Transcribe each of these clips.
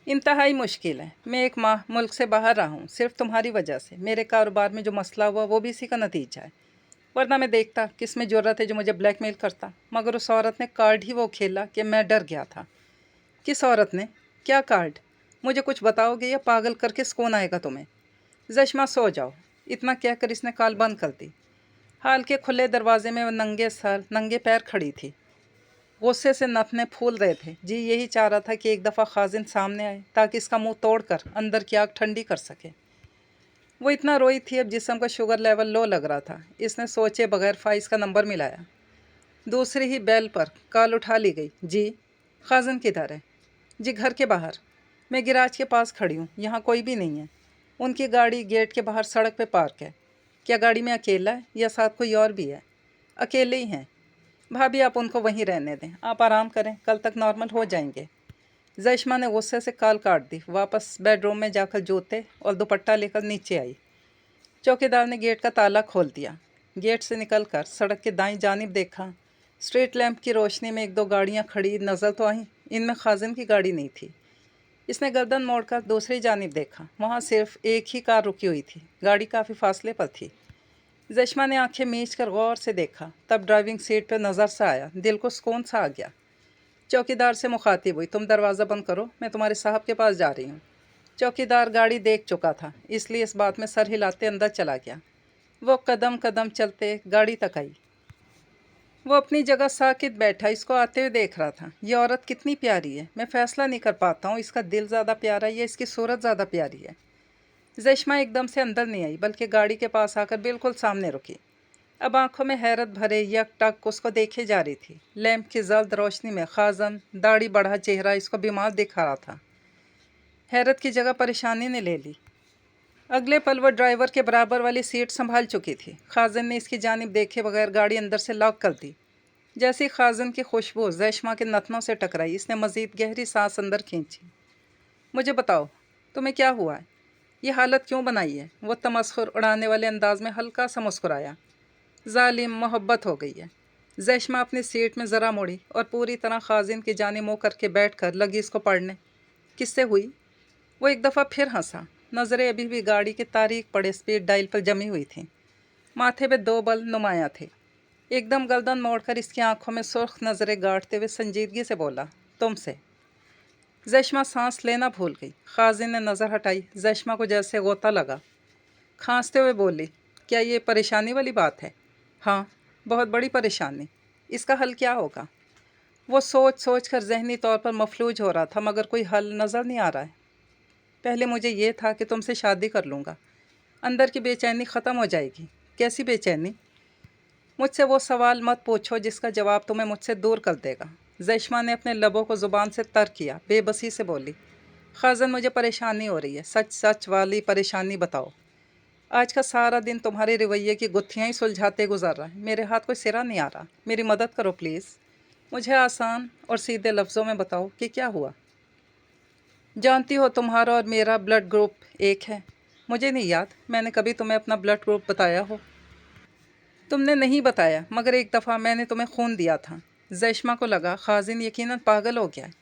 इंतहाई मुश्किल है। मैं 1 माह मुल्क से बाहर रहा हूँ, सिर्फ तुम्हारी वजह से। मेरे कारोबार में जो मसला हुआ वो भी इसी का नतीजा है, वरना मैं देखता किस में ज़रूरत है जो मुझे ब्लैकमेल करता। मगर उस औरत ने कार्ड ही वो खेला कि मैं डर गया था। किस औरत ने? क्या कार्ड? मुझे कुछ बताओगे या पागल करके सुकून आएगा तुम्हें? जश्मा सो जाओ। इतना कहकर इसने कॉल बंद कर दी। हाल के खुले दरवाजे में वो नंगे सर नंगे पैर खड़ी थी। गुस्से से नथने फूल रहे थे। जी यही चाह रहा था कि एक दफ़ा खाजिन सामने आए ताकि इसका मुंह तोड़कर अंदर की आग ठंडी कर सके। वो इतना रोई थी अब जिस्म का शुगर लेवल लो लग रहा था। इसने सोचे बगैर फाइज का नंबर मिलाया। दूसरी ही बेल पर कॉल उठा ली गई। जी खाजिन किधर है? जी घर के बाहर। मैं गिराज के पास खड़ी हूँ, यहाँ कोई भी नहीं है। उनकी गाड़ी गेट के बाहर सड़क पे पार्क है। क्या गाड़ी में अकेला है या साथ कोई और भी है? अकेले ही हैं। भाभी आप उनको वहीं रहने दें, आप आराम करें, कल तक नॉर्मल हो जाएंगे। जयशमा ने गुस्से से कॉल काट दी। वापस बेडरूम में जाकर जूते और दुपट्टा लेकर नीचे आई। चौकीदार ने गेट का ताला खोल दिया। गेट से निकलकर सड़क के दाईं जानिब देखा। स्ट्रीट लैंप की रोशनी में 1-2 गाड़ियां खड़ी नज़र तो आईं, इनमें खाजिन की गाड़ी नहीं थी। इसने गर्दन मोड़कर दूसरी जानिब देखा। वहाँ सिर्फ एक ही कार रुकी हुई थी। गाड़ी काफ़ी फासले पर थी। जश्मा ने आंखें मीच कर गौर से देखा, तब ड्राइविंग सीट पर नज़र सा आया। दिल को सुकून सा आ गया। चौकीदार से मुखातिब हुई, तुम दरवाज़ा बंद करो, मैं तुम्हारे साहब के पास जा रही हूँ। चौकीदार गाड़ी देख चुका था, इसलिए इस बात में सर हिलाते अंदर चला गया। वो कदम कदम चलते गाड़ी तक आई। वो अपनी जगह साकित बैठा इसको आते हुए देख रहा था। ये औरत कितनी प्यारी है। मैं फ़ैसला नहीं कर पाता हूँ इसका दिल ज़्यादा प्यारा है या इसकी सूरत ज़्यादा प्यारी है। जश्मा एकदम से अंदर नहीं आई, बल्कि गाड़ी के पास आकर बिल्कुल सामने रुकी। अब आंखों में हैरत भरे यकटक उसको देखे जा रही थी। लैंप की जल्द रोशनी में खाजन दाढ़ी बढ़ा चेहरा इसको बीमार दिखा रहा था। हैरत की जगह परेशानी ने ले ली। अगले पल वो ड्राइवर के बराबर वाली सीट संभाल चुकी थी। खाजन ने इसकी जानिब देखे बगैर गाड़ी अंदर से लॉक कर दी। जैसी खाजन की खुशबू जैशमा के नथनों से टकराई, इसने मज़ीद गहरी सांस अंदर खींची। मुझे बताओ, तुम्हें क्या हुआ है? ये हालत क्यों बनाई है? वो तमस्खुर उड़ाने वाले अंदाज में हल्का सा मुस्कुराया। जालिम, मोहब्बत हो गई है। जैशमा अपनी सीट में ज़रा मुड़ी और पूरी तरह खाजिन की जानिब मुँह करके बैठ कर लगी इसको पढ़ने। किससे हुई? वो एक दफ़ा फिर हंसा। नज़रें अभी भी गाड़ी के तारीख पड़े स्पीड डायल पर जमी हुई थीं। माथे पे 2 बल नुमाया थे। एकदम गर्दन मोड़कर इसकी आंखों में सुर्ख नज़रें गाड़ते हुए संजीदगी से बोला, तुमसे। जश्मा सांस लेना भूल गई। खाजिन ने नज़र हटाई। जश्मा को जैसे गोता लगा। खांसते हुए बोली, क्या ये परेशानी वाली बात है? हाँ, बहुत बड़ी परेशानी। इसका हल क्या होगा? वो सोच सोच कर जहनी तौर पर मफलूज हो रहा था, मगर कोई हल नज़र नहीं आ रहा है। पहले मुझे ये था कि तुमसे शादी कर लूँगा, अंदर की बेचैनी ख़त्म हो जाएगी। कैसी बेचैनी? मुझसे वो सवाल मत पूछो जिसका जवाब तुम्हें मुझसे दूर कर देगा। जैशमा ने अपने लबों को ज़ुबान से तर किया। बेबसी से बोली, खाजन मुझे परेशानी हो रही है, सच सच वाली परेशानी बताओ। आज का सारा दिन तुम्हारे रवैये की गुत्थियाँ ही सुलझाते गुजर रहा है। मेरे हाथ कोई सिरा नहीं आ रहा। मेरी मदद करो प्लीज़। मुझे आसान और सीधे लफ्ज़ों में बताओ कि क्या हुआ। जानती हो तुम्हारा और मेरा ब्लड ग्रुप एक है। मुझे नहीं याद मैंने कभी तुम्हें अपना ब्लड ग्रुप बताया हो। तुमने नहीं बताया, मगर एक दफ़ा मैंने तुम्हें खून दिया था। जैशमा को लगा खाजिन यकीनन पागल हो गया है।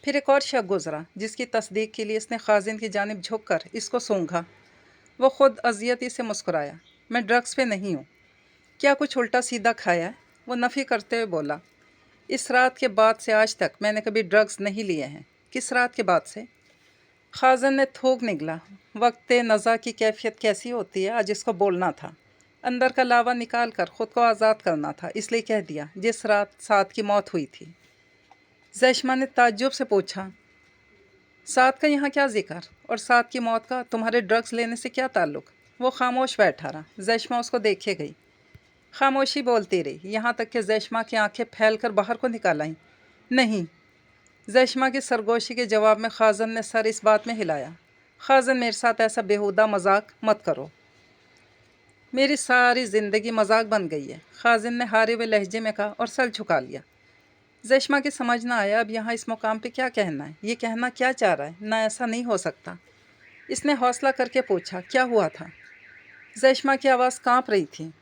फिर एक और शक गुजरा, जिसकी तस्दीक के लिए इसने खाजिन की जानिब झुक कर इसको सूंघा। वो खुद अजियती से मुस्कुराया। मैं ड्रग्स पे नहीं हूँ। क्या कुछ उल्टा सीधा खाया है? वो नफ़ी करते हुए बोला, इस रात के बाद से आज तक मैंने कभी ड्रग्स नहीं लिए हैं। किस रात के बाद से? खाजन ने थूक निगला। वक्त नज़ा की कैफियत कैसी होती है, आज इसको बोलना था। अंदर का लावा निकाल कर ख़ुद को आज़ाद करना था, इसलिए कह दिया, जिस रात साद की मौत हुई थी। जैशमा ने ताज्जुब से पूछा, साद का यहाँ क्या जिक्र, और साद की मौत का तुम्हारे ड्रग्स लेने से क्या ताल्लुक़? वो खामोश बैठा रहा। जैशमा उसको देखे गई। खामोशी बोलती रही, यहाँ तक कि जैशमा की आंखें फैल कर बाहर को निकाल आईं। नहीं। जैशमा की सरगोशी के जवाब में खाजन ने सर इस बात में हिलाया। खाजन, मेरे साथ ऐसा बेहुदा मजाक मत करो। मेरी सारी ज़िंदगी मजाक बन गई है, खाजिन ने हारे हुए लहजे में कहा और सर झुका लिया। जैशमा की समझ ना आया अब यहाँ इस मुकाम पे क्या कहना है। ये कहना क्या चाह रहा है? ना, ऐसा नहीं हो सकता। इसने हौसला करके पूछा, क्या हुआ था? जैशमा की आवाज़ काँप रही थी।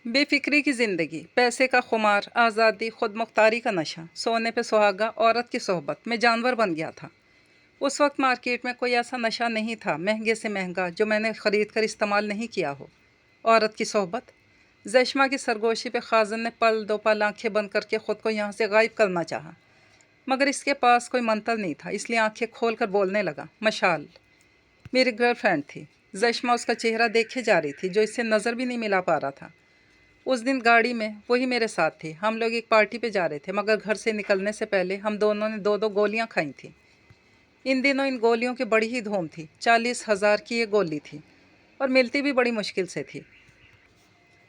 बेफिक्री की ज़िंदगी, पैसे का खुमार, आज़ादी, खुद मुख्तारी का नशा, सोने पे सुहागा, औरत की सोहबत में जानवर बन गया था। उस वक्त मार्केट में कोई ऐसा नशा नहीं था महंगे से महंगा जो मैंने ख़रीद कर इस्तेमाल नहीं किया हो। औरत की सोहबत। ज़ेशमा की सरगोशी पे खाजन ने पल दो पल आंखें बंद करके ख़ुद को यहाँ से गायब करना चाहा, मगर इसके पास कोई मंतर नहीं था, इसलिए आंखें खोल कर बोलने लगा। मशाल मेरी गर्लफ्रेंड थी। ज़ेशमा उसका चेहरा देखे जा रही थी जो इससे नज़र भी नहीं मिला पा रहा था। उस दिन गाड़ी में वही मेरे साथ थी। हम लोग एक पार्टी पे जा रहे थे, मगर घर से निकलने से पहले हम दोनों ने 2-2 गोलियां खाई थी। इन दिनों इन गोलियों की बड़ी ही धूम थी। 40,000 की ये गोली थी और मिलती भी बड़ी मुश्किल से थी।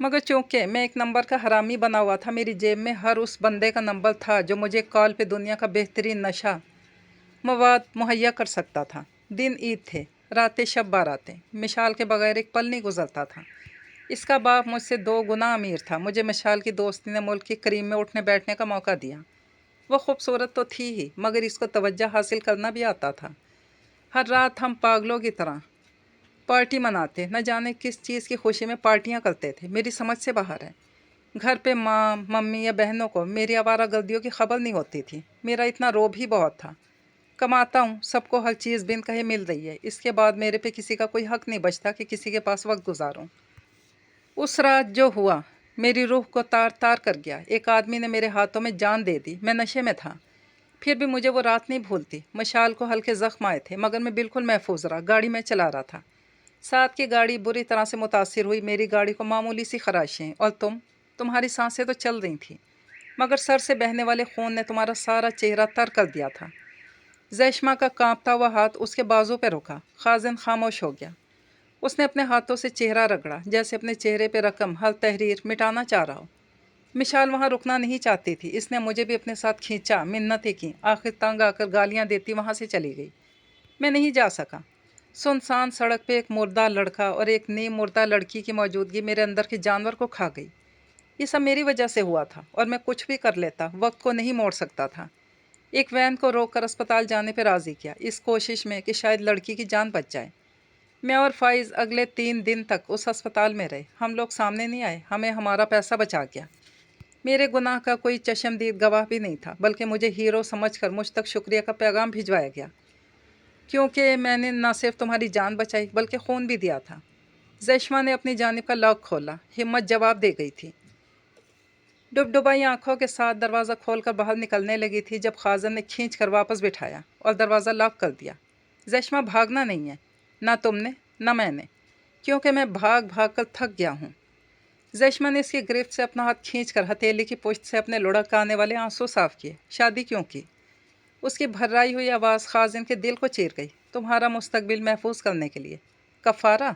मगर चूँकि मैं एक नंबर का हरामी बना हुआ था, मेरी जेब में हर उस बंदे का नंबर था जो मुझे कॉल पे दुनिया का बेहतरीन नशा मवाद मुहैया कर सकता था। दिन ईद थे, रातें शब बारातें। मिशाल के बगैर एक पल नहीं गुजरता था। इसका बाप मुझसे 2 गुना अमीर था। मुझे मिशाल की दोस्ती ने मुल्क की करीम में उठने बैठने का मौका दिया। वह खूबसूरत तो थी ही, मगर इसको तवज्जो हासिल करना भी आता था। हर रात हम पागलों की तरह पार्टी मनाते, न जाने किस चीज़ की खुशी में पार्टियां करते थे, मेरी समझ से बाहर है। घर पे माँ, मम्मी या बहनों को मेरी आवारागर्दियों की खबर नहीं होती थी। मेरा इतना रोब ही बहुत था। कमाता हूँ, सबको हर चीज़ बिन कहे मिल रही है, इसके बाद मेरे पे किसी का कोई हक नहीं बचता कि किसी के पास वक्त गुजारूँ। उस रात जो हुआ मेरी रूह को तार तार कर गया। एक आदमी ने मेरे हाथों में जान दे दी। मैं नशे में था, फिर भी मुझे वो रात नहीं भूलती। मशाल को हल्के ज़ख्म आए थे, मगर मैं बिल्कुल महफूज रहा। गाड़ी में चला रहा था, साथ की गाड़ी बुरी तरह से मुतासिर हुई। मेरी गाड़ी को मामूली सी खराशें, और तुम्हारी सांसें तो चल रही थी, मगर सर से बहने वाले खून ने तुम्हारा सारा चेहरा तर कर दिया था। ज़ेशमा का कांपता हुआ हाथ उसके बाजू पर रुका। खाजिन खामोश हो गया। उसने अपने हाथों से चेहरा रगड़ा, जैसे अपने चेहरे पर रकम हर तहरीर मिटाना चाह रहा हो। मिशाल वहाँ रुकना नहीं चाहती थी। इसने मुझे भी अपने साथ खींचा, मिन्नतें की, आखिर तंग आकर गालियाँ देती वहाँ से चली गई। मैं नहीं जा सका। सुनसान सड़क पे एक मुर्दा लड़का और एक नीम मुर्दा लड़की की मौजूदगी मेरे अंदर के जानवर को खा गई। ये सब मेरी वजह से हुआ था, और मैं कुछ भी कर लेता, वक्त को नहीं मोड़ सकता था। एक वैन को रोक कर अस्पताल जाने पर राज़ी किया, इस कोशिश में कि शायद लड़की की जान बच जाए। मैं और फाइज़ अगले 3 दिन तक उस अस्पताल में रहे। हम लोग सामने नहीं आए, हमें हमारा पैसा बचा गया। मेरे गुनाह का कोई चशमदीद गवाह भी नहीं था, बल्कि मुझे हीरो समझकर मुझ तक शुक्रिया का पैगाम भिजवाया गया, क्योंकि मैंने न सिर्फ तुम्हारी जान बचाई बल्कि खून भी दिया था। ज़ेशमा ने अपनी जानिब का लॉक खोला। हिम्मत जवाब दे गई थी। डुबडुबाई आंखों के साथ दरवाज़ा खोलकर बाहर निकलने लगी थी जब खाजन ने खींच कर वापस बिठाया और दरवाज़ा लॉक कर दिया। ज़ेशमा, भागना नहीं है, ना तुमने ना मैंने, क्योंकि मैं भाग भाग कर थक गया हूँ। ज़ेशमा ने इसकी गिरफ्त से अपना हाथ खींचकर हथेली की पुश्त से अपने लुढ़क आने वाले आंसू साफ किए। शादी क्यों की? उसकी भर्राई हुई आवाज़ खाजिन के दिल को चीर गई। तुम्हारा मुस्तकबिल महफूज करने के लिए। कफ़ारा?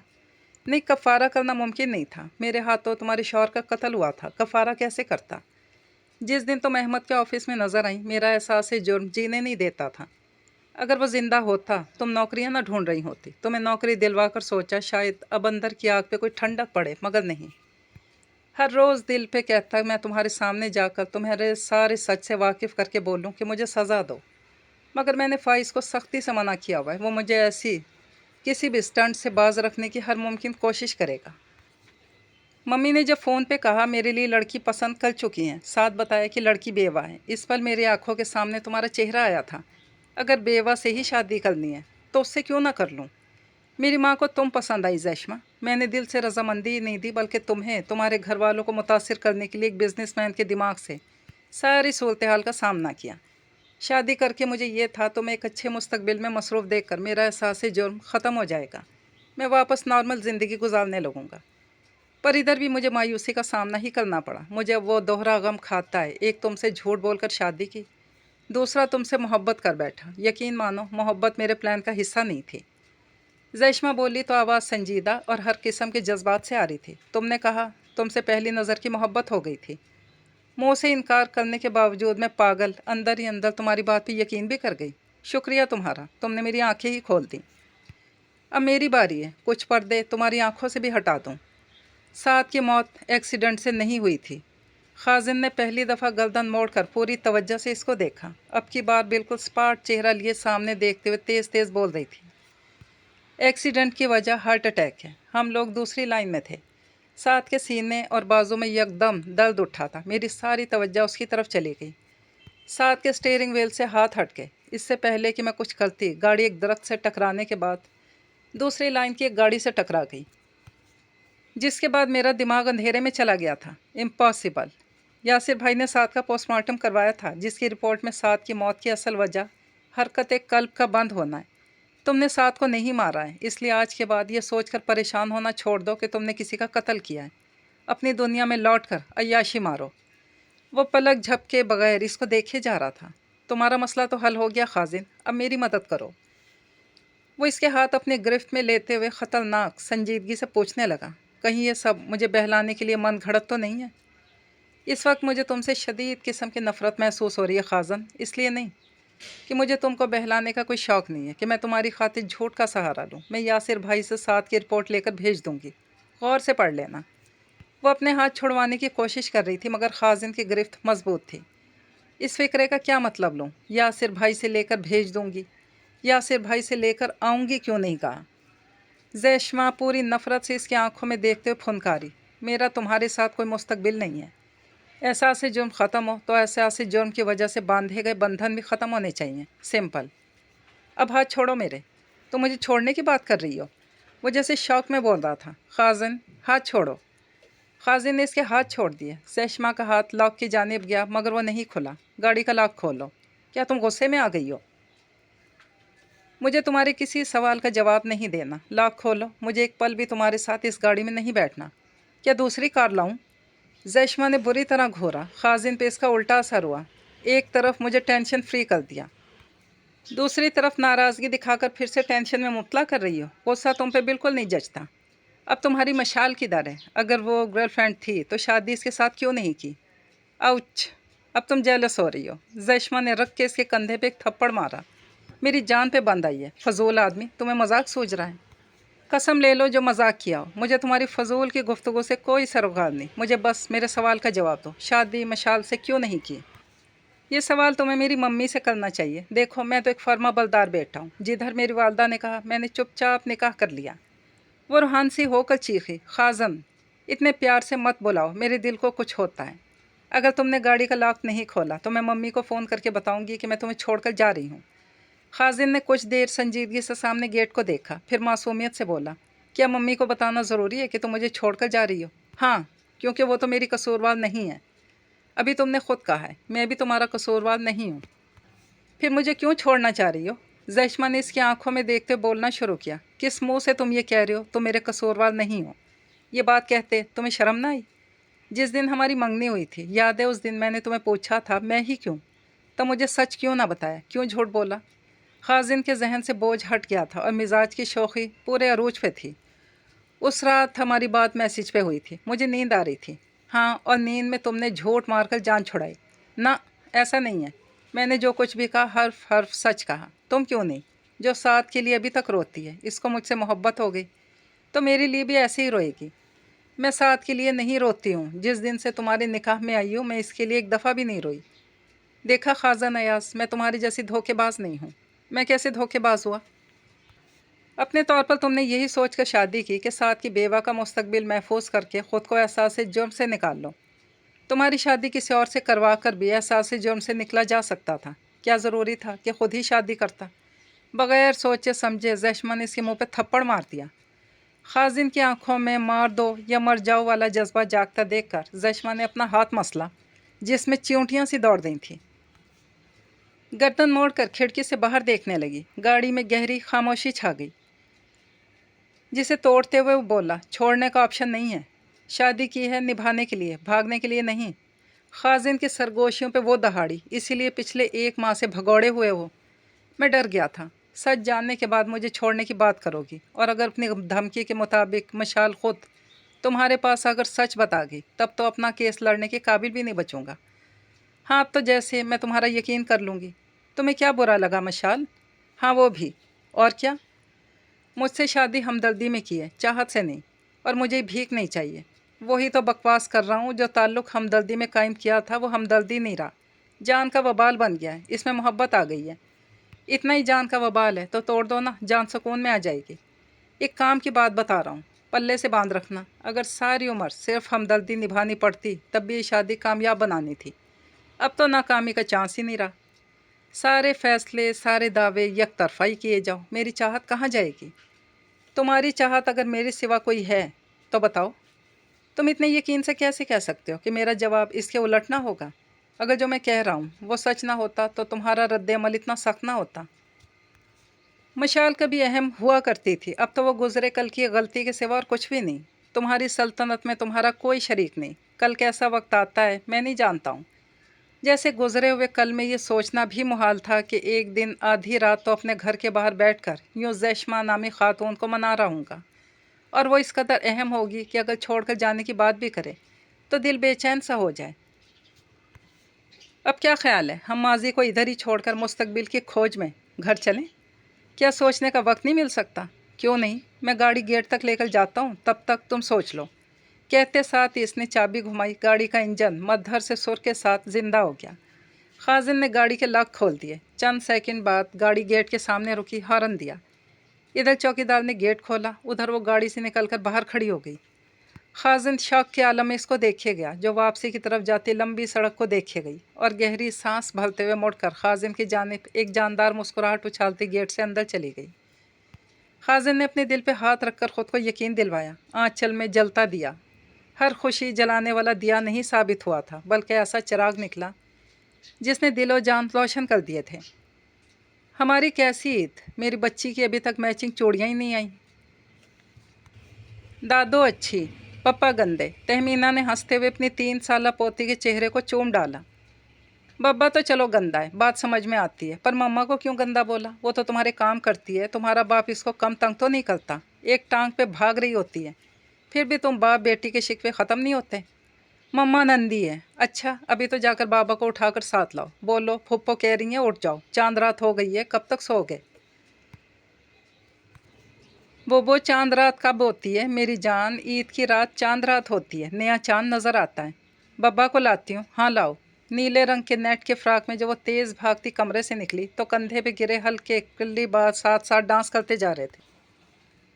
नहीं, कफ़ारा करना मुमकिन नहीं था। मेरे हाथों तुम्हारे शौहर का कत्ल हुआ था, कफ़ारा कैसे करता? जिस दिन तुम अहमद के ऑफिस में नज़र आई, मेरा एहसास जुर्म जीने नहीं देता था। अगर वो ज़िंदा होता, तुम नौकरियां ना ढूंढ रही होती। तुम्हें नौकरी दिलवा कर सोचा शायद अब अंदर की आग पे कोई ठंडक पड़े, मगर नहीं। हर रोज़ दिल पे कहता मैं तुम्हारे सामने जाकर तुम्हारे सारे सच से वाकिफ़ करके बोलूँ कि मुझे सज़ा दो, मगर मैंने फ़ाइज़ को सख्ती से मना किया हुआ है। वो मुझे ऐसी किसी भी स्टंट से बाज रखने की हर मुमकिन कोशिश करेगा। मम्मी ने जब फ़ोन पे कहा मेरे लिए लड़की पसंद कर चुकी हैं, साथ बताया कि लड़की बेवा है, इस पर मेरी आंखों के सामने तुम्हारा चेहरा आया था। अगर बेवा से ही शादी करनी है तो उससे क्यों ना कर लूँ। मेरी माँ को तुम पसंद आई ज़ेशमा। मैंने दिल से रजामंदी ही नहीं दी, बल्कि तुम्हें तुम्हारे घर वालों को मुतासिर करने के लिए एक बिजनेसमैन के दिमाग से सारी सूरत हाल का सामना किया। शादी करके मुझे ये था तुम्हें एक अच्छे मुस्तकबिल में मसरूफ़ देखकर मेरा एहसास जुर्म ख़त्म हो जाएगा, मैं वापस नॉर्मल ज़िंदगी गुजारने लगूँगा। पर इधर भी मुझे मायूसी का सामना ही करना पड़ा। मुझे अब वो दोहरा गम खाता है, एक तुमसे झूठ बोलकर शादी की, दूसरा तुमसे मोहब्बत कर बैठा। यकीन मानो मोहब्बत मेरे प्लान का हिस्सा नहीं थी। ज़ेशमा बोली तो आवाज़ संजीदा और हर किस्म के जज्बात से आ रही थी। तुमने कहा तुमसे पहली नज़र की मोहब्बत हो गई थी। मुँह से इनकार करने के बावजूद मैं पागल अंदर ही अंदर तुम्हारी बात पे यकीन भी कर गई। शुक्रिया तुम्हारा, तुमने मेरी आंखें ही खोल दी। अब मेरी बारी है, कुछ पर्दे तुम्हारी आंखों से भी हटा दूँ। साद की मौत एक्सीडेंट से नहीं हुई थी। खाजिन ने पहली दफ़ा गर्दन मोड़कर पूरी तवज्जो से इसको देखा। अब की बार बिल्कुल स्पाट चेहरा लिए सामने देखते हुए तेज़ तेज़ बोल रही थी। एक्सीडेंट की वजह हार्ट अटैक है। हम लोग दूसरी लाइन में थे। साद के सीने और बाजू में यकदम दर्द उठा था। मेरी सारी तवज्जो उसकी तरफ चली गई। साद के स्टीयरिंग व्हील से हाथ हट गए। اس سے پہلے کہ میں کچھ کرتی گاڑی ایک درخت سے ٹکرانے کے بعد دوسری لائن کی ایک گاڑی سے ٹکرا گئی، جس کے بعد میرا دماغ اندھیرے میں چلا گیا تھا۔ امپاسبل۔ یاسر بھائی نے سعد کا پوسٹ مارٹم کروایا تھا، جس کی رپورٹ میں سعد کی موت کی اصل وجہ حرکت قلب کا بند ہونا ہے۔ تم نے سعد کو نہیں مارا ہے، اس لیے آج کے بعد یہ سوچ کر پریشان ہونا چھوڑ دو کہ تم نے کسی کا قتل کیا ہے۔ اپنی دنیا میں لوٹ کر عیاشی مارو۔ وہ پلک جھپکے بغیر اس کو دیکھے جا رہا تھا۔ تمہارا مسئلہ تو حل ہو گیا خازن، اب میری مدد کرو۔ وہ اس کے ہاتھ اپنے گرفت میں لیتے ہوئے خطرناک سنجیدگی سے پوچھنے لگا، کہیں یہ سب مجھے بہلانے کے لیے من گھڑت تو نہیں ہے؟ اس وقت مجھے تم سے شدید قسم کی نفرت محسوس ہو رہی ہے خازن، اس لیے نہیں کہ مجھے تم کو بہلانے کا کوئی شوق نہیں ہے کہ میں تمہاری خاطر جھوٹ کا سہارا لوں۔ میں یاسر بھائی سے سعد کی رپورٹ لے کر بھیج دوں گی، غور سے پڑھ لینا۔ وہ اپنے ہاتھ چھڑوانے کی کوشش کر رہی تھی مگر خازن کی گرفت مضبوط تھی۔ اس فکرے کا کیا مطلب لوں؟ یاسر بھائی سے لے کر بھیج دوں گی، یاسر بھائی سے لے کر آؤں گی کیوں نہیں کہا؟ زیشما پوری نفرت سے اس کی آنکھوں میں دیکھتے ہوئے پھنکاری، میرا تمہارے ساتھ کوئی مستقبل نہیں ہے۔ احساس جرم ختم ہو تو احساس جرم کی وجہ سے باندھے گئے بندھن بھی ختم ہونے چاہیے، سمپل۔ اب ہاتھ چھوڑو میرے، تم مجھے چھوڑنے کی بات کر رہی ہو؟ وہ جیسے شوق میں بول رہا تھا۔ خازن ہاتھ چھوڑو۔ خازن نے اس کے ہاتھ چھوڑ دیے۔ زیشما کا ہاتھ لاک کی جانب گیا مگر وہ نہیں کھلا۔ گاڑی کا لاک کھولو۔ کیا تم غصے میں آ گئی ہو؟ مجھے تمہارے کسی سوال کا جواب نہیں دینا، لاک کھولو۔ مجھے ایک پل بھی تمہارے ساتھ اس گاڑی میں نہیں بیٹھنا۔ کیا دوسری کار لاؤں؟ زیشما نے بری طرح گھورا۔ خازن پہ اس کا الٹا اثر ہوا۔ ایک طرف مجھے ٹینشن فری کر دیا، دوسری طرف ناراضگی دکھا کر پھر سے ٹینشن میں مبتلا کر رہی ہو۔ غصہ تم پہ بالکل نہیں جچتا۔ اب تمہاری مشال کدھر ہے؟ اگر وہ گرل فرینڈ تھی تو شادی اس کے ساتھ کیوں نہیں کی؟ آؤچ! اب تم جیلس ہو رہی ہو۔ زیشما نے رکھ کے اس کے کندھے پہ ایک تھپڑ مارا۔ میری جان پہ بند آئی ہے، فضول آدمی، تمہیں مذاق سوچ رہا ہے؟ قسم لے لو جو مذاق کیا ہو، مجھے تمہاری فضول کی گفتگو سے کوئی سروکار نہیں۔ مجھے بس میرے سوال کا جواب دو، شادی مشال سے کیوں نہیں کی؟ یہ سوال تمہیں میری ممی سے کرنا چاہیے۔ دیکھو میں تو ایک فرما بردار بیٹا ہوں، جدھر میری والدہ نے کہا میں نے چپ چاپ نکاح کر لیا۔ وہ روحان سی ہو کر چیخی، خازن اتنے پیار سے مت بلاؤ، میرے دل کو کچھ ہوتا ہے۔ اگر تم نے گاڑی کا لاک نہیں کھولا تو میں ممی کو فون کر کے بتاؤں گی کہ میں تمہیں چھوڑ کر جا رہی ہوں۔ خازن نے کچھ دیر سنجیدگی سے سامنے گیٹ کو دیکھا، پھر معصومیت سے بولا، کیا ممی کو بتانا ضروری ہے کہ تم مجھے چھوڑ کر جا رہی ہو؟ ہاں، کیونکہ وہ تو میری قصوروار نہیں ہے۔ ابھی تم نے خود کہا ہے، میں بھی تمہارا قصوروار نہیں ہوں۔ پھر مجھے کیوں چھوڑنا چاہ رہی ہو؟ زیشما نے اس کی آنکھوں میں دیکھتے بولنا شروع کیا، کس منہ سے تم یہ کہہ رہے ہو تم میرے قصوروار نہیں ہو؟ یہ بات کہتے تمہیں شرم نہ آئی؟ جس دن ہماری منگنی ہوئی تھی، یاد ہے اس دن میں نے تمہیں پوچھا تھا میں ہی کیوں؟ تب مجھے سچ کیوں نہ بتایا، کیوں جھوٹ بولا؟ خازن کے ذہن سے بوجھ ہٹ گیا تھا اور مزاج کی شوخی پورے عروج پہ تھی۔ اس رات ہماری بات میسج پہ ہوئی تھی، مجھے نیند آ رہی تھی۔ ہاں، اور نیند میں تم نے جھوٹ مار کر جان چھڑائی۔ نہ، ایسا نہیں ہے، میں نے جو کچھ بھی کہا حرف حرف سچ کہا۔ تم کیوں نہیں، جو سعد کے لیے ابھی تک روتی ہے، اس کو مجھ سے محبت ہو گئی تو میرے لیے بھی ایسے ہی روئے گی۔ میں سعد کے لیے نہیں روتی ہوں، جس دن سے تمہارے نکاح میں آئی ہوں میں اس کے لیے ایک دفعہ بھی نہیں روئی۔ دیکھا خازن ایاز، میں تمہاری جیسی دھوکے باز نہیں ہوں۔ میں کیسے دھوکے باز ہوا؟ اپنے طور پر تم نے یہی سوچ کر شادی کی کہ سعد کی بیوہ کا مستقبل محفوظ کر کے خود کو احساس جرم سے نکال لو۔ تمہاری شادی کسی اور سے کروا کر بھی احساس جرم سے نکلا جا سکتا تھا، کیا ضروری تھا کہ خود ہی شادی کرتا؟ بغیر سوچے سمجھے زیشما نے اس کے منہ پہ تھپڑ مار دیا۔ خازن کی آنکھوں میں مار دو یا مر جاؤ والا جذبہ جاگتا دیکھ کر زیشما نے اپنا ہاتھ مسلا، جس میں چیونٹیاں سی دوڑ رہی تھیں۔ گردن موڑ کر کھڑکی سے باہر دیکھنے لگی۔ گاڑی میں گہری خاموشی چھا گئی، جسے توڑتے ہوئے وہ بولا، چھوڑنے کا آپشن نہیں ہے، شادی کی ہے نبھانے کے لیے، بھاگنے کے لیے نہیں۔ خازن کی سرگوشیوں پہ وہ دہاڑی، اسی لیے پچھلے 1 ماہ سے بھگوڑے ہوئے ہو۔ میں ڈر گیا تھا، سچ جاننے کے بعد مجھے چھوڑنے کی بات کرو گی، اور اگر اپنی دھمکی کے مطابق مشال خود تمہارے پاس اگر سچ بتا گئی تب تو اپنا کیس لڑنے کے قابل بھی نہیں بچوں گا۔ ہاں، اب تو جیسے میں تمہارا یقین کر لوں گی۔ تمہیں کیا برا لگا مشال؟ ہاں وہ بھی، اور کیا؟ مجھ سے شادی ہمدردی میں کی ہے، چاہت سے نہیں، اور مجھے بھیک نہیں چاہیے۔ وہی تو بکواس کر رہا ہوں، جو تعلق ہمدردی میں قائم کیا تھا وہ ہمدردی نہیں رہا، جان کا وبال بن گیا ہے، اس میں محبت آ گئی ہے۔ اتنا ہی جان کا وبال ہے تو توڑ دو نا، جان سکون میں آ جائے گی۔ ایک کام کی بات بتا رہا ہوں، پلے سے باندھ رکھنا، اگر ساری عمر صرف ہمدردی نبھانی پڑتی تب بھی یہ شادی کامیاب بنانی تھی، اب تو ناکامی کا چانس ہی نہیں رہا۔ सारे फैसले, सारे दावे एक तरफा ही किए जाओ, मेरी चाहत कहाँ जाएगी? तुम्हारी चाहत अगर मेरे सिवा कोई है तो बताओ। तुम इतने यकीन से कैसे कह सकते हो कि मेरा जवाब इसके उलट ना होगा? अगर जो मैं कह रहा हूँ वो सच ना होता तो तुम्हारा रद्द अमल इतना सख्त ना होता। मशाल कभी अहम हुआ करती थी, अब तो वो गुजरे कल की गलती के सिवा और कुछ भी नहीं। तुम्हारी सल्तनत में तुम्हारा कोई शरीक नहीं। कल कैसा वक्त आता है मैं नहीं जानता हूँ। जैसे गुजरे हुए कल में ये सोचना भी मुहाल था कि एक दिन आधी रात तो अपने घर के बाहर बैठकर यूँ जैशमा नामी खातून को मना रहूँगा, और वो इस कदर अहम होगी कि अगर छोड़कर जाने की बात भी करे तो दिल बेचैन सा हो जाए। अब क्या ख्याल है, हम माजी को इधर ही छोड़कर मुस्तकबिल की खोज में घर चलें? क्या सोचने का वक्त नहीं मिल सकता? क्यों नहीं, मैं गाड़ी गेट तक लेकर जाता हूँ, तब तक तुम सोच लो। कहते साथ ही इसने चाबी घुमाई। गाड़ी का इंजन मद्धर से सुर के साथ जिंदा हो गया। खाजिन ने गाड़ी के लॉक खोल दिए। चंद सेकंड बाद गाड़ी गेट के सामने रुकी, हॉर्न दिया। इधर चौकीदार ने गेट खोला, उधर वो गाड़ी से निकलकर बाहर खड़ी हो गई। खाजिन शौक के आलम में इसको देखे गया, जो वापसी की तरफ जाती लंबी सड़क को देखे गई और गहरी सांस भरते हुए मुड़कर खाजिन की जानिब एक जानदार मुस्कुराहट उछालती गेट से अंदर चली गई। खाजिन ने अपने दिल पे हाथ रखकर ख़ुद को यकीन दिलवाया। आंचल में जलता दिया हर खुशी जलाने वाला दिया नहीं साबित हुआ था, बल्कि ऐसा चिराग निकला जिसने दिलो जान रोशन कर दिए थे। हमारी कैसी ईद, मेरी बच्ची की अभी तक मैचिंग चूड़ियाँ ही नहीं आई। दादो अच्छी, पप्पा गंदे, तहमीना ने हंसते हुए अपनी 3 साला पोती के चेहरे को चूम डाला। बब्बा तो चलो गंदा है, बात समझ में आती है, पर मम्मा को क्यों गंदा बोला? वो तो तुम्हारे काम करती है, तुम्हारा बाप इसको कम तंग तो नहीं करता। एक टांग पे भाग रही होती है, फिर भी तुम बाप बेटी के शिकवे ख़त्म नहीं होते। मम्मा नंदी है। अच्छा, अभी तो जाकर बाबा को उठाकर साथ लाओ, बोलो फुप्पो कह रही है उठ जाओ, चांद रात हो गई है, कब तक सोओगे? वो चांद रात कब होती है मेरी जान? ईद की रात चांद रात होती है, नया चांद नज़र आता है। बब्बा को लाती हूँ, हाँ लाओ। नीले रंग के नेट के फ्राक में जब वो तेज़ भागती कमरे से निकली तो कंधे पे गिरे हल्के किल्ली बात साथ साथ डांस करते जा रहे थे।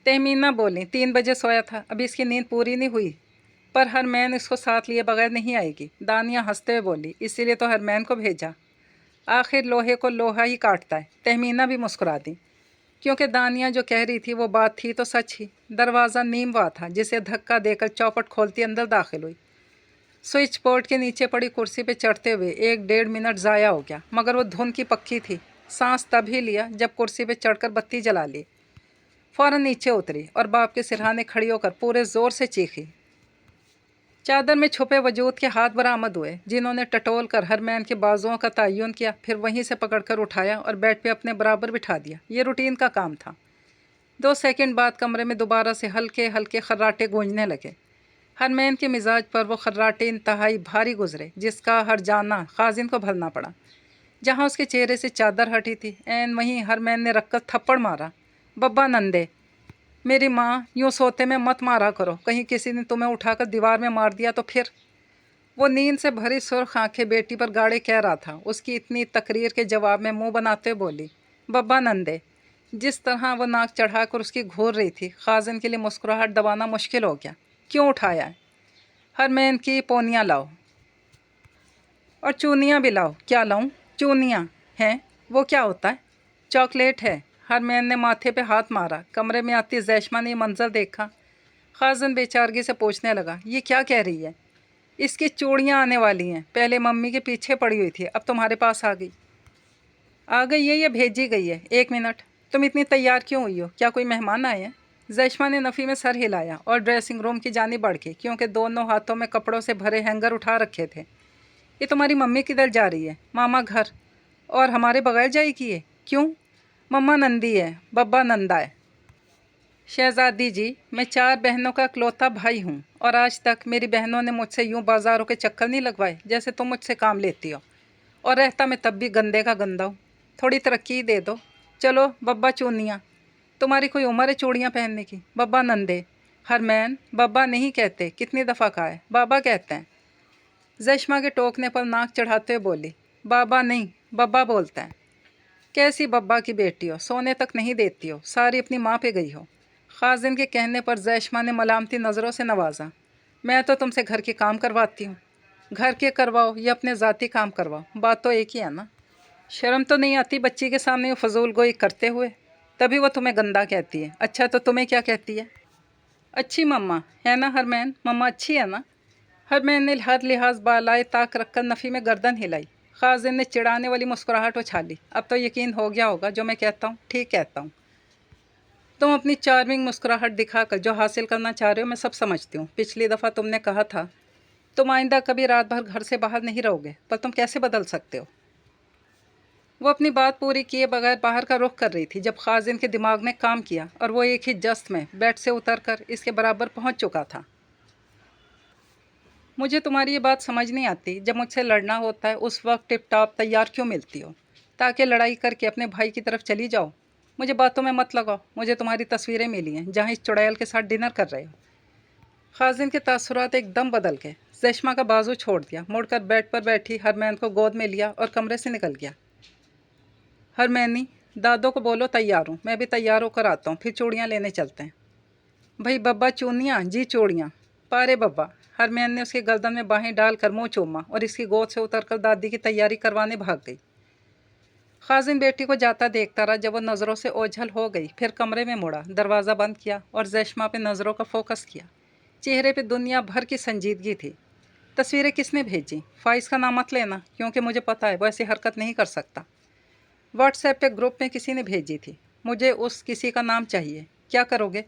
तहमीना बोली 3 बजे सोया था, अभी इसकी नींद पूरी नहीं हुई। पर हरमैन इसको साथ लिए बगैर नहीं आएगी। दानिया हंसते हुए बोली, इसीलिए तो हरमैन को भेजा, आखिर लोहे को लोहा ही काटता है। तहमीना भी मुस्कुरा दी, क्योंकि दानिया जो कह रही थी वो बात थी तो सच ही। दरवाज़ा नीम हुआ था, जिसे धक्का देकर चौपट खोलती अंदर दाखिल हुई। स्विच बोर्ड के नीचे पड़ी कुर्सी पे चढ़ते हुए 1-1.5 मिनट ज़ाया हो गया, मगर वो धुन की पक्की थी। सांस तभी लिया जब कुर्सी पे चढ़कर बत्ती जला ली। फ़ौरन नीचे उतरी और बाप के सिरहाने खड़ी होकर पूरे ज़ोर से चीखी। चादर में छुपे वजूद के हाथ बरामद हुए, जिन्होंने टटोल कर हरमैन के बाजुओं का तयन किया, फिर वहीं से पकड़कर उठाया और बेड पे अपने बराबर बिठा दिया। ये रूटीन का काम था। 2 सेकंड बाद कमरे में दोबारा से हल्के हल्के खर्राटे गूंजने लगे। हरमैन के मिजाज पर वो खर्राटे इंतहाई भारी गुजरे, जिसका हर जाना खाजिन को भरना पड़ा। जहाँ उसके चेहरे से चादर हटी थी, ऐन वहीं हरमैन ने रखकर थप्पड़ मारा। बब्बा नंदे, मेरी माँ, यूँ सोते में मत मारा करो, कहीं किसी ने तुम्हें उठाकर दीवार में मार दिया तो फिर? वो नींद से भरी सुर्ख आंखें बेटी पर गाड़े कह रहा था। उसकी इतनी तकरीर के जवाब में मुंह बनाते बोली, बब्बा नंदे। जिस तरह वो नाक चढ़ाकर उसकी घूर रही थी, खाजिन के लिए मुस्कुराहट दबाना मुश्किल हो गया। क्यों उठाया है? हरमैन की पोनियाँ लाओ और चूनियाँ भी लाओ। क्या लाऊं? चूनियाँ हैं? वो क्या होता है? चॉकलेट है। हरमैन ने माथे पे हाथ मारा। कमरे में आती जैशमा ने मंजर देखा। खाजन बेचारगी से पूछने लगा, ये क्या कह रही है? इसकी चूड़ियाँ आने वाली हैं। पहले मम्मी के पीछे पड़ी हुई थी, अब तुम्हारे पास आ गई। आ गई है या भेजी गई है? 1 मिनट, तुम इतनी तैयार क्यों हुई हो? क्या कोई मेहमान आए हैं? जैशमा ने नफ़ी में सर हिलाया और ड्रेसिंग रूम की जानिब बढ़ के, क्योंकि दोनों हाथों में कपड़ों से भरे हैंगर उठा रखे थे। ये तुम्हारी मम्मी किधर जा रही है? मामा घर। और हमारे बगैर जाएगी ये? क्यों? मम्मा नंदी है, बब्बा नंदा है। शहज़ादी जी, मैं 4 बहनों का इकलौता भाई हूँ, और आज तक मेरी बहनों ने मुझसे यूँ बाजारों के चक्कर नहीं लगवाए जैसे तुम मुझसे काम लेती हो। और रहता मैं तब भी गंदे का गंदा हूँ। थोड़ी तरक्की दे दो। चलो बब्बा चूनियाँ, तुम्हारी कोई उम्र है चूड़ियाँ पहनने की? बब्बा नंदे। हरमैन, बब्बा नहीं कहते, कितनी दफ़ा कहा है, बाबा कहते हैं। जश्मा के टोकने पर नाक चढ़ाते हुए बोली, बाबा नहीं, बब्बा बोलता है। कैसी बब्बा की बेटी हो, सोने तक नहीं देती हो, सारी अपनी माँ पे गई हो। खाजिन के कहने पर जैशमा ने मलामती नज़रों से नवाजा। मैं तो तुमसे घर के काम करवाती हूँ। घर के करवाओ या अपने ज़ाती काम करवाओ, बात तो एक ही है ना। शर्म तो नहीं आती बच्ची के सामने वो फजूल गोई करते हुए? तभी वो तुम्हें गंदा कहती है। अच्छा तो तुम्हें क्या कहती है? अच्छी मम्मा है ना हरमैन, मम्मा अच्छी है ना? हरमैन ने हर लिहाज बालाए ताक रखकर नफ़ी में गर्दन हिलाई। खाजिन ने चिढ़ाने वाली मुस्कुराहट उछाली। अब तो यकीन हो गया होगा जो मैं कहता हूँ ठीक कहता हूँ। तुम अपनी चार्मिंग मुस्कुराहट दिखाकर जो हासिल करना चाह रहे हो मैं सब समझती हूँ। पिछली दफ़ा तुमने कहा था तुम आइंदा कभी रात भर घर से बाहर नहीं रहोगे, पर तुम कैसे बदल सकते हो? वो अपनी बात पूरी किए बगैर बाहर का रुख कर रही थी जब खाजिन के दिमाग ने काम किया और वो एक ही जस्त में बेड से उतरकर इसके बराबर पहुंच चुका था। मुझे तुम्हारी ये बात समझ नहीं आती, जब मुझसे लड़ना होता है उस वक्त टिप टॉप तैयार क्यों मिलती हो, ताकि लड़ाई करके अपने भाई की तरफ चली जाओ। मुझे बातों में मत लगाओ। मुझे तुम्हारी तस्वीरें मिली हैं जहाँ इस चुड़ैल के साथ डिनर कर रहे हो। खाजिन के तासुरात एकदम बदल गए। जश्मा का बाजू छोड़ दिया, मुड़कर बेड पर बैठी हरमैन को गोद में लिया और कमरे से निकल गया। हरमैनी, दादो को बोलो तैयार हूँ, मैं भी तैयार होकर आता हूँ, फिर चूड़ियाँ लेने चलते हैं। भाई बब्बा चूनियाँ जी चूड़ियाँ। पारे बब्बा। हरमैन ने उसके गर्दन में बाहें डालकर मुँह चूमा और इसकी गोद से उतरकर दादी की तैयारी करवाने भाग गई। खाजिन बेटी को जाता देखता रहा। जब वो नज़रों से ओझल हो गई फिर कमरे में मुड़ा, दरवाज़ा बंद किया और जश्मा पे नज़रों का फोकस किया। चेहरे पे दुनिया भर की संजीदगी थी। तस्वीरें किसने भेजी? फाइज का नाम मत लेना, क्योंकि मुझे पता है वो ऐसी हरकत नहीं कर सकता। व्हाट्सएप पे ग्रुप में किसी ने भेजी थी। मुझे उस किसी का नाम चाहिए। क्या करोगे?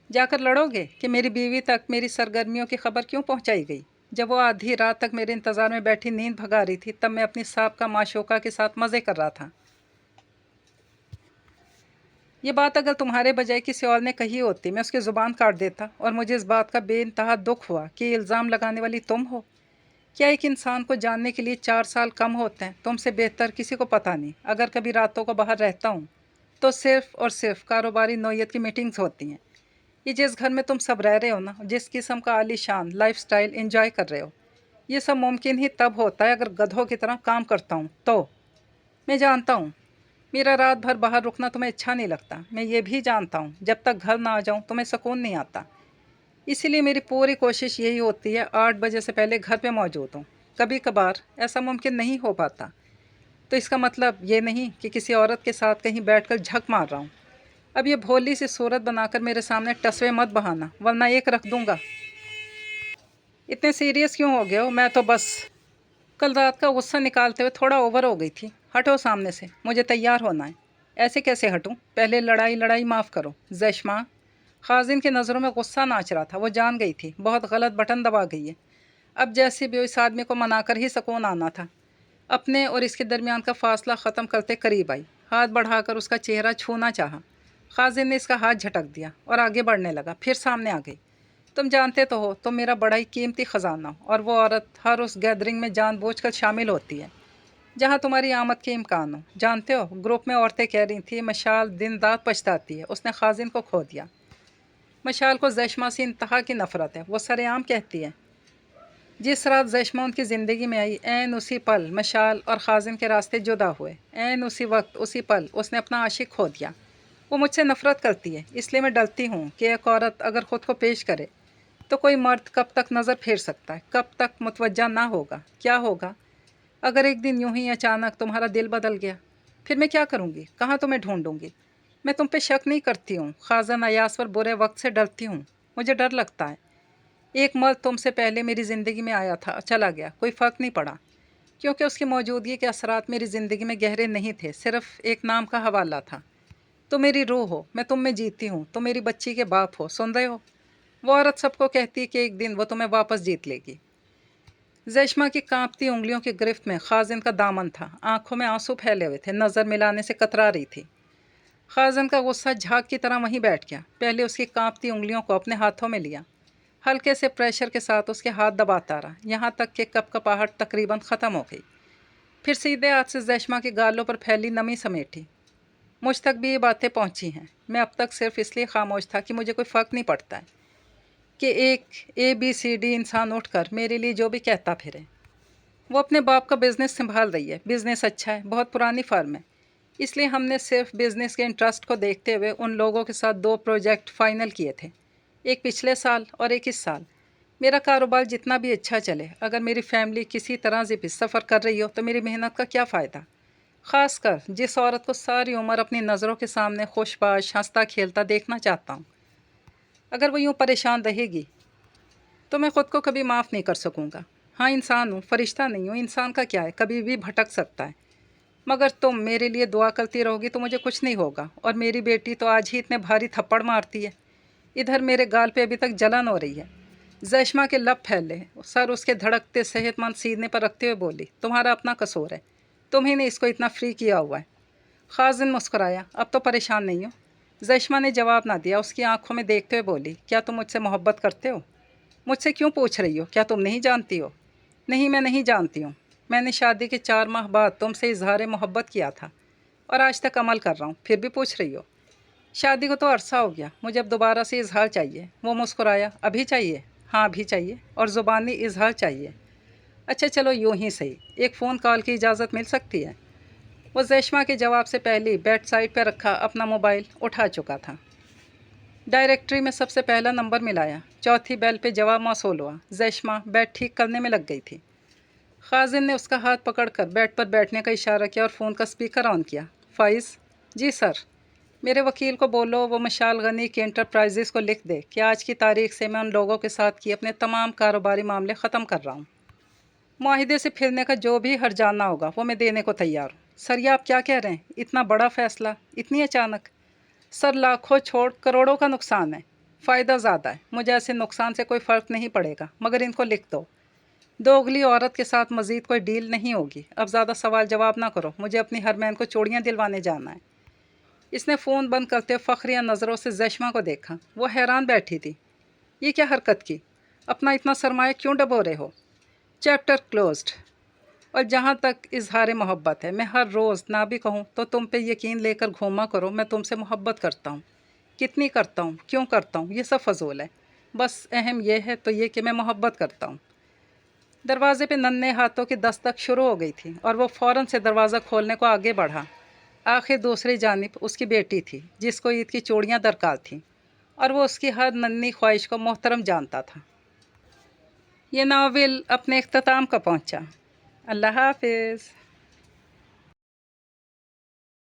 जाकर लड़ोगे कि मेरी बीवी तक मेरी सरगर्मियों की खबर क्यों पहुंचाई गई? जब वो आधी रात तक मेरे इंतज़ार में बैठी नींद भगा रही थी तब मैं अपनी साबका माशोका के साथ मज़े कर रहा था। ये बात अगर तुम्हारे बजाय किसी और ने कही होती मैं उसकी ज़ुबान काट देता। और मुझे इस बात का बेइंतहा दुख हुआ कि इल्ज़ाम लगाने वाली तुम हो। क्या एक इंसान को जानने के लिए 4 साल कम होते हैं? तुमसे बेहतर किसी को पता नहीं। अगर कभी रातों को बाहर रहता हूँ तो सिर्फ़ और सिर्फ कारोबारी नौयत की मीटिंग्स होती हैं। ये जिस घर में तुम सब रह रहे हो ना, जिस किस्म का आलीशान लाइफस्टाइल एंजॉय कर रहे हो, ये सब मुमकिन ही तब होता है अगर गधों की तरह काम करता हूँ तो। मैं जानता हूँ मेरा रात भर बाहर रुकना तुम्हें अच्छा नहीं लगता। मैं ये भी जानता हूँ जब तक घर ना आ जाऊँ तुम्हें सुकून नहीं आता। इसीलिए मेरी पूरी कोशिश यही होती है 8 बजे से पहले घर पे मौजूद हूँ। कभी कभार ऐसा मुमकिन नहीं हो पाता तो इसका मतलब ये नहीं कि किसी औरत के साथ कहीं बैठकर झक मार रहा हूँ। अब ये भोली सी सूरत बनाकर मेरे सामने टसवे मत बहाना, वरना एक रख दूंगा। इतने सीरियस क्यों हो गए हो? मैं तो बस कल रात का गुस्सा निकालते हुए थोड़ा ओवर हो गई थी। हटो सामने से, मुझे तैयार होना है। ऐसे कैसे हटूं? पहले लड़ाई लड़ाई माफ़ करो। जश्मा। खाजिन की नज़रों में गुस्सा नाच रहा था। वो जान गई थी बहुत गलत बटन दबा गई है। अब जैसे भी इस आदमी को मनाकर ही सुकून आना था। अपने और इसके दरमियान का फासला ख़त्म करते करीब आई। हाथ बढ़ाकर उसका चेहरा छूना चाहा। खाजिन ने इसका हाथ झटक दिया और आगे बढ़ने लगा। फिर सामने आ गई। तुम जानते तो हो तुम मेरा बड़ा ही कीमती ख़जाना हो, और वो औरत हर उस गैदरिंग में जानबूझकर शामिल होती है जहाँ तुम्हारी आमद के इम्कान हो। जानते हो, ग्रुप में औरतें कह रही थी मशाल दिन रात पछताती है, उसने खाजिन को खो दिया। मशाल को जश्मा से इंतहा की नफ़रत है। वो सरेआम कहती है जिस रात जश्मा उनकी ज़िंदगी में आई ऐन उसी पल मशाल और खाजिन के रास्ते जुदा हुए। ऐन उसी वक्त उसी पल उसने अपना आशिक खो दिया। वो मुझसे नफ़रत करती है, इसलिए मैं डरती हूँ कि एक औरत अगर ख़ुद को पेश करे तो कोई मर्द कब तक नज़र फेर सकता है, कब तक मुतवज्जा ना होगा। क्या होगा अगर एक दिन यूं ही अचानक तुम्हारा दिल बदल गया? फिर मैं क्या करूँगी? कहाँ तुम्हें ढूंढूंगी? मैं तुम पे शक नहीं करती हूँ, खाजन अयास पर बुरे वक्त से डरती हूँ। मुझे डर लगता है एक मर्द तुमसे पहले मेरी ज़िंदगी में आया था, चला गया, कोई फ़र्क नहीं पड़ा, क्योंकि उसकी मौजूदगी के असरात मेरी ज़िंदगी में गहरे नहीं थे, सिर्फ एक नाम का हवाला था। तुम मेरी रूह हो, मैं तुम में जीती हूँ, तुम मेरी बच्ची के बाप हो। सुन रहे हो? वो औरत सबको कहती कि एक दिन वो तुम्हें वापस जीत लेगी। जश्मा की कांपती उंगलियों की गिरफ्त में खाजिन का दामन था। आंखों में आंसू फैले हुए थे, नज़र मिलाने से कतरा रही थी। खाजिन का गुस्सा झाग की तरह वहीं बैठ गया। पहले उसकी कांपती उंगलियों को अपने हाथों में लिया, हल्के से प्रेशर के साथ उसके हाथ दबाता रहा, यहाँ तक कि कपकपाहट तकरीबन ख़त्म हो गई। फिर सीधे हाथ से जश्मा के गालों पर फैली नमी समेटी। मुझ तक भी ये बातें पहुँची हैं। मैं अब तक सिर्फ इसलिए खामोश था कि मुझे कोई फ़र्क नहीं पड़ता है कि एक ABCD इंसान उठकर मेरे लिए जो भी कहता फिरे। वो अपने बाप का बिज़नेस संभाल रही है। बिज़नेस अच्छा है, बहुत पुरानी फर्म है, इसलिए हमने सिर्फ बिज़नेस के इंटरेस्ट को देखते हुए उन लोगों के साथ 2 प्रोजेक्ट फ़ाइनल किए थे, एक पिछले साल और एक इस साल। میرا کاروبار جتنا بھی اچھا چلے، اگر میری فیملی کسی طرح سے بھی سفر کر رہی ہو تو میری محنت کا کیا فائدہ؟ خاص کر جس عورت کو ساری عمر اپنی نظروں کے سامنے خوش باش ہنستا کھیلتا دیکھنا چاہتا ہوں، اگر وہ یوں پریشان رہے گی تو میں خود کو کبھی معاف نہیں کر سکوں گا۔ ہاں انسان ہوں، فرشتہ نہیں ہوں، انسان کا کیا ہے، کبھی بھی بھٹک سکتا ہے، مگر تم میرے لیے دعا کرتی رہو گی تو مجھے کچھ نہیں ہوگا۔ اور میری بیٹی تو آج ہی اتنے بھاری تھپڑ مارتی ہے، ادھر میرے گال پہ ابھی تک جلن ہو رہی ہے۔ زیشما کے لب پھیلے، سر اس کے دھڑکتے صحت مند سینے پر رکھتے ہوئے بولی، تمہارا اپنا قصور ہے، تمہیں نے اس کو اتنا فری کیا ہوا ہے۔ خازن مسکرایا، اب تو پریشان نہیں ہوں۔ زیشما نے جواب نہ دیا، اس کی آنکھوں میں دیکھتے ہوئے بولی، کیا تم مجھ سے محبت کرتے ہو؟ مجھ سے کیوں پوچھ رہی ہو؟ کیا تم نہیں جانتی ہو؟ نہیں، میں نہیں جانتی ہوں۔ میں نے شادی کے 4 ماہ بعد تم سے اظہار محبت کیا تھا اور آج تک عمل کر رہا ہوں، پھر بھی پوچھ رہی ہو؟ شادی کو تو عرصہ ہو گیا، مجھے اب دوبارہ سے اظہار چاہیے۔ وہ مسکرایا، ابھی چاہیے؟ ہاں ابھی چاہیے، اور زبانی اظہار چاہیے۔ اچھا چلو یوں ہی صحیح، ایک فون کال کی اجازت مل سکتی ہے؟ وہ زیشما کے جواب سے پہلے بیڈ سائڈ پہ رکھا اپنا موبائل اٹھا چکا تھا۔ ڈائریکٹری میں سب سے پہلا نمبر ملایا، چوتھی بیل پہ جواب موصول ہوا۔ زیشما بیڈ ٹھیک کرنے میں لگ گئی تھی۔ خازن نے اس کا ہاتھ پکڑ کر بیڈ پر بیٹھنے کا اشارہ کیا اور فون کا اسپیکر آن کیا۔ فائز؟ جی سر۔ میرے وکیل کو بولو وہ مشال غنی کی انٹرپرائزز کو لکھ دے کہ آج کی تاریخ سے میں ان لوگوں کے ساتھ کی اپنے تمام کاروباری معاملے ختم کر رہا ہوں۔ معاہدے سے پھرنے کا جو بھی ہرجانہ ہوگا وہ میں دینے کو تیار ہوں۔ سر یہ آپ کیا کہہ رہے ہیں؟ اتنا بڑا فیصلہ اتنی اچانک؟ سر لاکھوں چھوڑ کروڑوں کا نقصان ہے، فائدہ زیادہ ہے۔ مجھے ایسے نقصان سے کوئی فرق نہیں پڑے گا، مگر ان کو لکھ دو۔ دوگلی عورت کے ساتھ مزید کوئی ڈیل نہیں ہوگی۔ اب زیادہ سوال جواب نہ کرو، مجھے اپنی ہرمین کو چوڑیاں دلوانے جانا ہے۔ اس نے فون بند کرتے فخریہ نظروں سے زیشما کو دیکھا، وہ حیران بیٹھی تھی۔ یہ کیا حرکت کی؟ اپنا اتنا سرمایہ کیوں ڈبو رہے ہو؟ Chapter closed. اور جہاں تک اظہار محبت ہے، میں ہر روز نہ بھی کہوں تو تم پہ یقین لے کر گھوما کرو میں تم سے محبت کرتا ہوں۔ کتنی کرتا ہوں، کیوں کرتا ہوں، یہ سب فضول ہے، بس اہم یہ ہے تو یہ کہ میں محبت کرتا ہوں۔ دروازے پہ ننھے ہاتھوں کی دستک شروع ہو گئی تھی اور وہ فوراً سے دروازہ کھولنے کو آگے بڑھا۔ آخر دوسری جانب اس کی بیٹی تھی جس کو عید کی چوڑیاں درکار تھیں، اور وہ اس کی ہر ننھی خواہش کو محترم جانتا تھا۔ یہ ناول اپنے اختتام کا پہنچا۔ اللہ حافظ۔